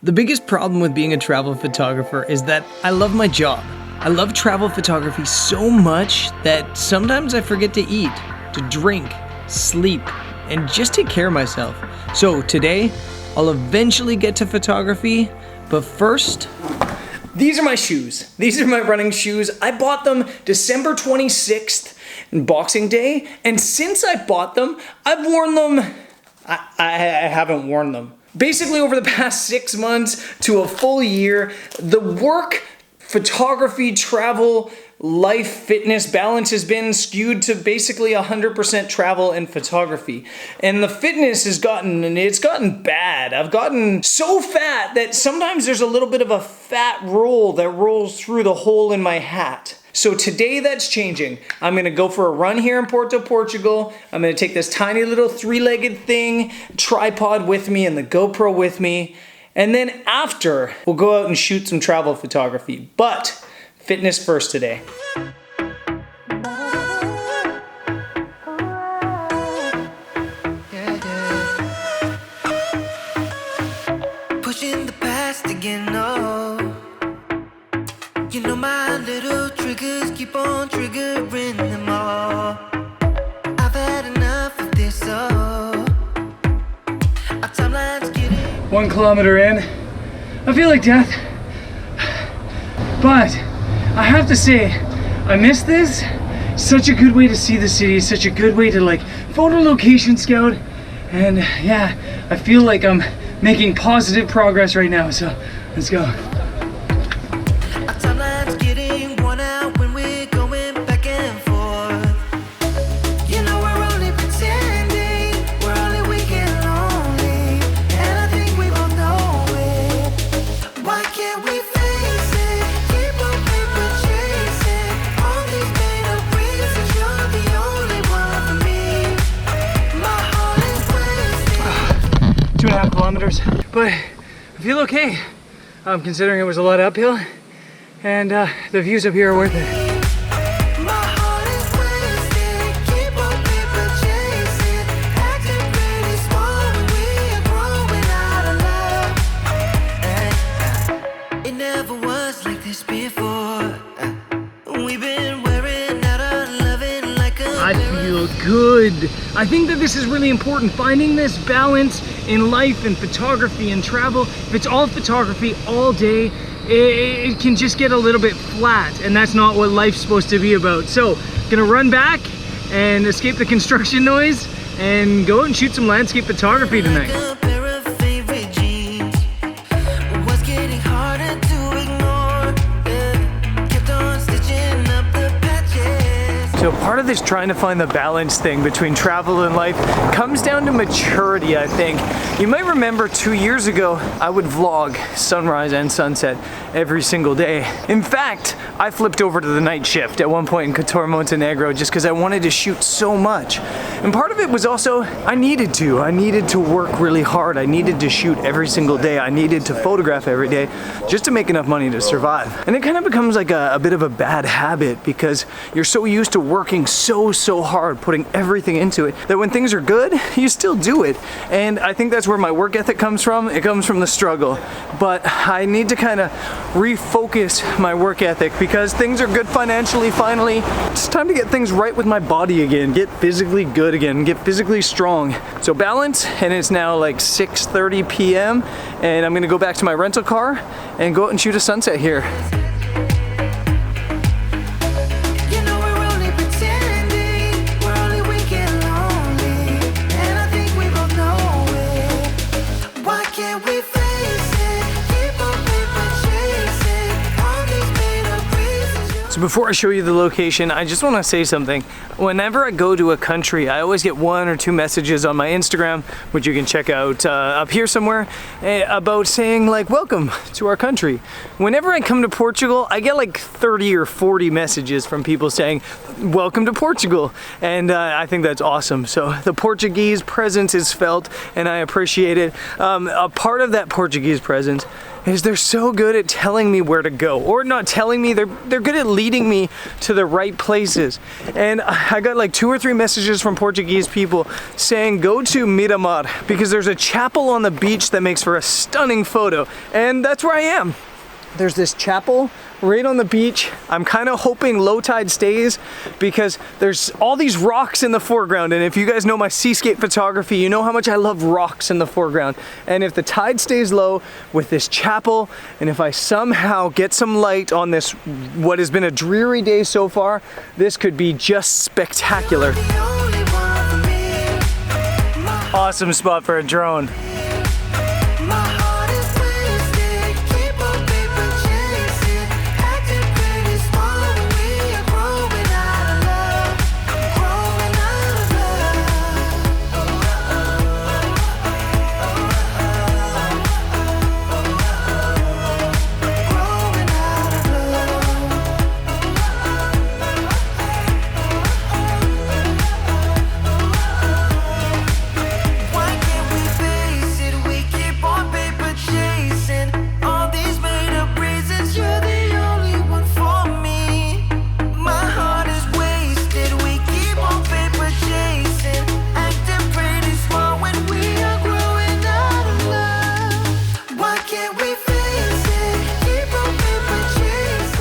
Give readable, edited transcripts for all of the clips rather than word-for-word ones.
The biggest problem with being a travel photographer is that I love my job. I love travel photography so much that sometimes I forget to eat, to drink, sleep, and just take care of myself. So today, I'll eventually get to photography, but first, these are my shoes. These are my running shoes. I bought them December 26th, Boxing Day, and since I bought them, I've worn them. I haven't worn them. Basically, over the past 6 months to a full year, the work, photography, travel, life, fitness balance has been skewed to basically 100% travel and photography. And the fitness has gotten bad. I've gotten so fat that sometimes there's a little bit of a fat roll that rolls through the hole in my hat. So today that's changing. I'm gonna go for a run here in Portugal. I'm gonna take this tiny little 3-legged thing, tripod with me and the GoPro with me. And then after, we'll go out and shoot some travel photography. But fitness first today. Pushing the past again, no. You know my little triggers keep on triggering them all. I've had enough of this, oh. Our timeline's getting 1 kilometer in, I feel like death. But I have to say, I miss this. Such a good way to see the city, such a good way to like photo location scout. And yeah, I feel like I'm making positive progress right now, so let's go. Our timeline's getting worn out when we're going back and forth. You know we're only pretending, we're only weak and lonely, and I think we both know it. Why can't we face it? Keep on paper chasing all these made up reasons. You're the only one for me. My heart is wasted. 2.5 kilometers, but I feel okay. Considering it was a lot uphill, and the views up here are worth it. My heart is wasted. Keep on paper chasing, acting pretty small when we are growing out of love. It never was like this before. We've been wearing out our loving like a I feel good. I think that this is really important, finding this balance in life and photography and travel. If it's all photography all day, it can just get a little bit flat, and that's not what life's supposed to be about. So, gonna run back and escape the construction noise and go out and shoot some landscape photography tonight. a pair of favorite jeans. Was getting harder to ignore. Yeah. Kept on stitching up the patches. So part of this trying to find the balance thing between travel and life comes down to maturity, I think. You might remember 2 years ago, I would vlog sunrise and sunset every single day. In fact, I flipped over to the night shift at one point in Qatar, Montenegro, just because I wanted to shoot so much. And part of it was also, I needed to work really hard. I needed to shoot every single day. I needed to photograph every day just to make enough money to survive. And it kind of becomes like a bit of a bad habit because you're so used to working so hard, putting everything into it, that when things are good, you still do it. And I think that's where my work ethic comes from. It comes from the struggle. But I need to kind of refocus my work ethic because things are good financially finally. It's time to get things right with my body again, get physically good again, get physically strong. So balance, and it's now like 6:30 p.m. and I'm gonna go back to my rental car and go out and shoot a sunset here. You know we're only pretending, we're only weak and lonely, and I think we both know it. Why can't we face it? Keep on paper chasing all these made up reasons. So before I show you the location, I just want to say something. Whenever I go to a country, I always get 1 or 2 messages on my Instagram, which you can check out up here somewhere, about saying like, welcome to our country. Whenever I come to Portugal, I get like 30 or 40 messages from people saying, welcome to Portugal. And I think that's awesome. So the Portuguese presence is felt and I appreciate it. A part of that Portuguese presence is they're so good at telling me where to go, or not telling me, they're good at leading me to the right places. And I got like 2 or 3 messages from Portuguese people saying go to Miramar because there's a chapel on the beach that makes for a stunning photo, and that's where I am. There's this chapel right on the beach. I'm kind of hoping low tide stays because there's all these rocks in the foreground, and if you guys know my seascape photography, you know how much I love rocks in the foreground. And if the tide stays low with this chapel, and if I somehow get some light on this, what has been a dreary day so far, this could be just spectacular. Awesome spot for a drone.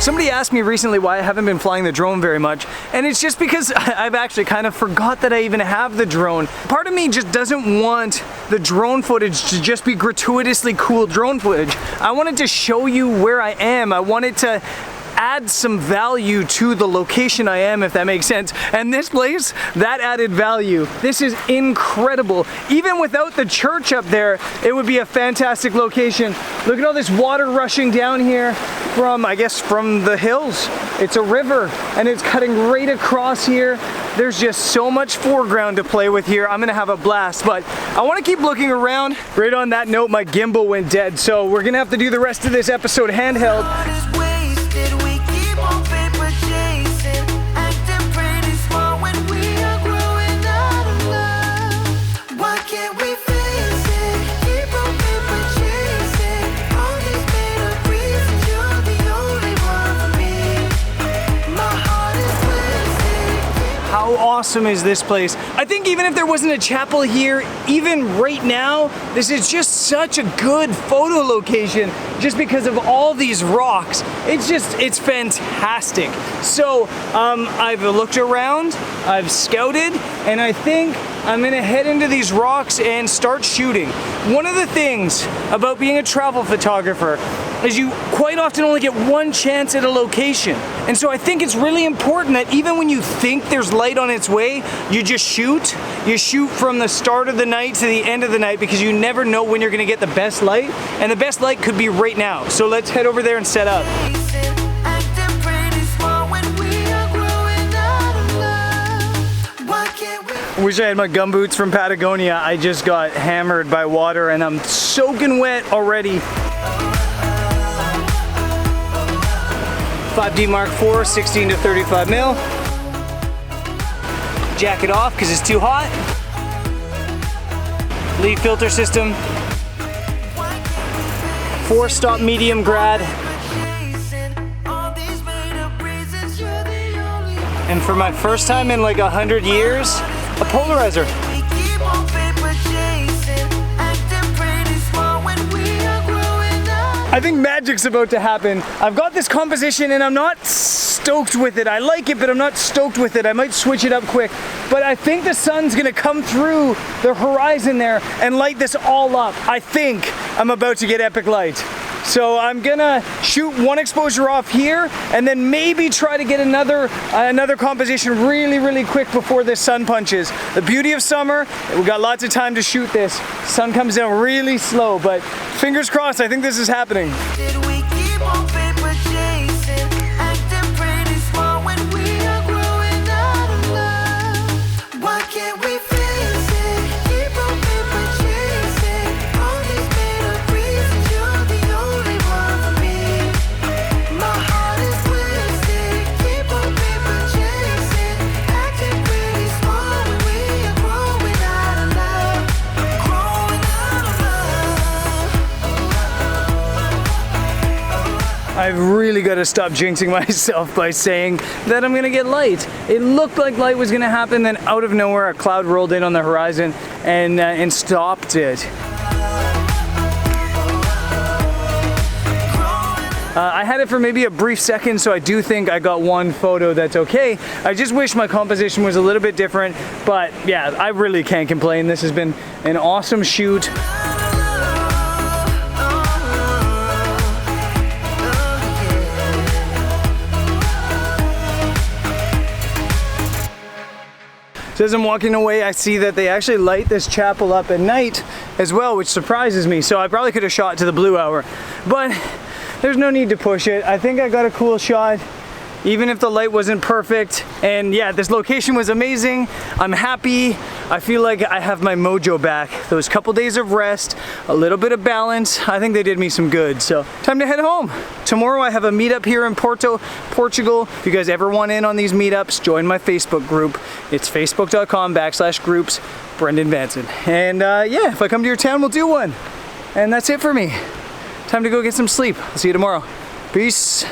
Somebody asked me recently why I haven't been flying the drone very much, and it's just because I've actually kind of forgot that I even have the drone. Part of me just doesn't want the drone footage to just be gratuitously cool drone footage. I wanted to show you where I am. I wanted to add some value to the location I am, if that makes sense. And this place, that added value. This is incredible. Even without the church up there, it would be a fantastic location. Look at all this water rushing down here from, I guess, from the hills. It's a river and it's cutting right across here. There's just so much foreground to play with here. I'm gonna have a blast, but I wanna keep looking around. Right on that note, my gimbal went dead, so we're gonna have to do the rest of this episode handheld. How awesome is this place? I think even if there wasn't a chapel here, even right now, this is just such a good photo location just because of all these rocks. It's fantastic. So I've looked around, I've scouted, and I think I'm gonna head into these rocks and start shooting. One of the things about being a travel photographer is you quite often only get one chance at a location. And so I think it's really important that even when you think there's light on its way, you just shoot. You shoot from the start of the night to the end of the night because you never know when you're gonna get the best light, and the best light could be right now. So let's head over there and set up. Wish I had my gumboots from Patagonia. I just got hammered by water and I'm soaking wet already. 5D Mark IV, 16 to 35 mil. Jack it off because it's too hot. Lead filter system. 4-stop medium grad. And for my first time in like 100 years, a polarizer. I think magic's about to happen. I've got this composition and I'm not stoked with it. I like it, but I'm not stoked with it. I might switch it up quick. But I think the sun's gonna come through the horizon there and light this all up. I think I'm about to get epic light. So I'm gonna shoot one exposure off here and then maybe try to get another composition really quick before this sun punches. The beauty of summer, we got lots of time to shoot this. Sun comes down really slow, but fingers crossed, I think this is happening. I've really got to stop jinxing myself by saying that I'm gonna get light. It looked like light was gonna happen, then out of nowhere a cloud rolled in on the horizon and stopped it. I had it for maybe a brief second, so I do think I got one photo that's okay. I just wish my composition was a little bit different, but yeah, I really can't complain. This has been an awesome shoot. So as I'm walking away, I see that they actually light this chapel up at night as well, which surprises me. So I probably could have shot to the blue hour, but there's no need to push it. I think I got a cool shot, even if the light wasn't perfect. And yeah, this location was amazing. I'm happy. I feel like I have my mojo back. Those couple days of rest, a little bit of balance, I think they did me some good. So time to head home. Tomorrow I have a meetup here in Portugal. If you guys ever want in on these meetups, join my Facebook group. It's facebook.com/groups Brendan Vanson. And yeah, if I come to your town, we'll do one. And that's it for me. Time to go get some sleep. I'll see you tomorrow. Peace.